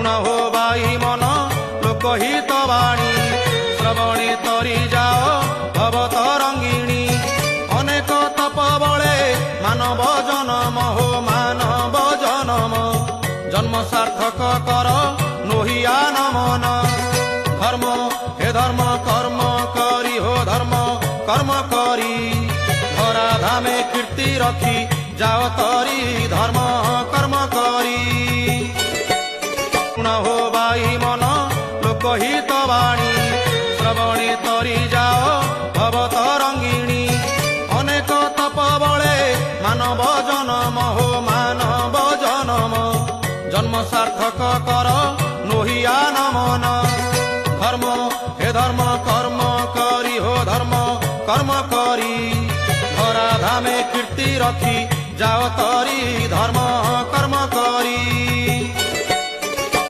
हो बाई मन लोकहित वाणी श्रवणे तरी जाओ भव तरंगिणी अनेक तप बळे मानव जनम हो मानव जनम जन्म सार्थक कर नोहिया नमन धर्म हे धर्म कर्म करी हो धर्म कर्म करी धरा धामे कीर्ति रखी जाओ तरी धर्म कर्म करी हो बाई मन लोकहित वाणी श्रवणे तरी जाओ भव तरंगिणी अनेक तप बळे मानव जनम हो मानव जनम जन्म सार्थक कर नोहिया नमन धर्म हे धर्म कर्म करी हो धर्म कर्म करी धरा धामे कीर्ति रखी जाओ तरी धर्म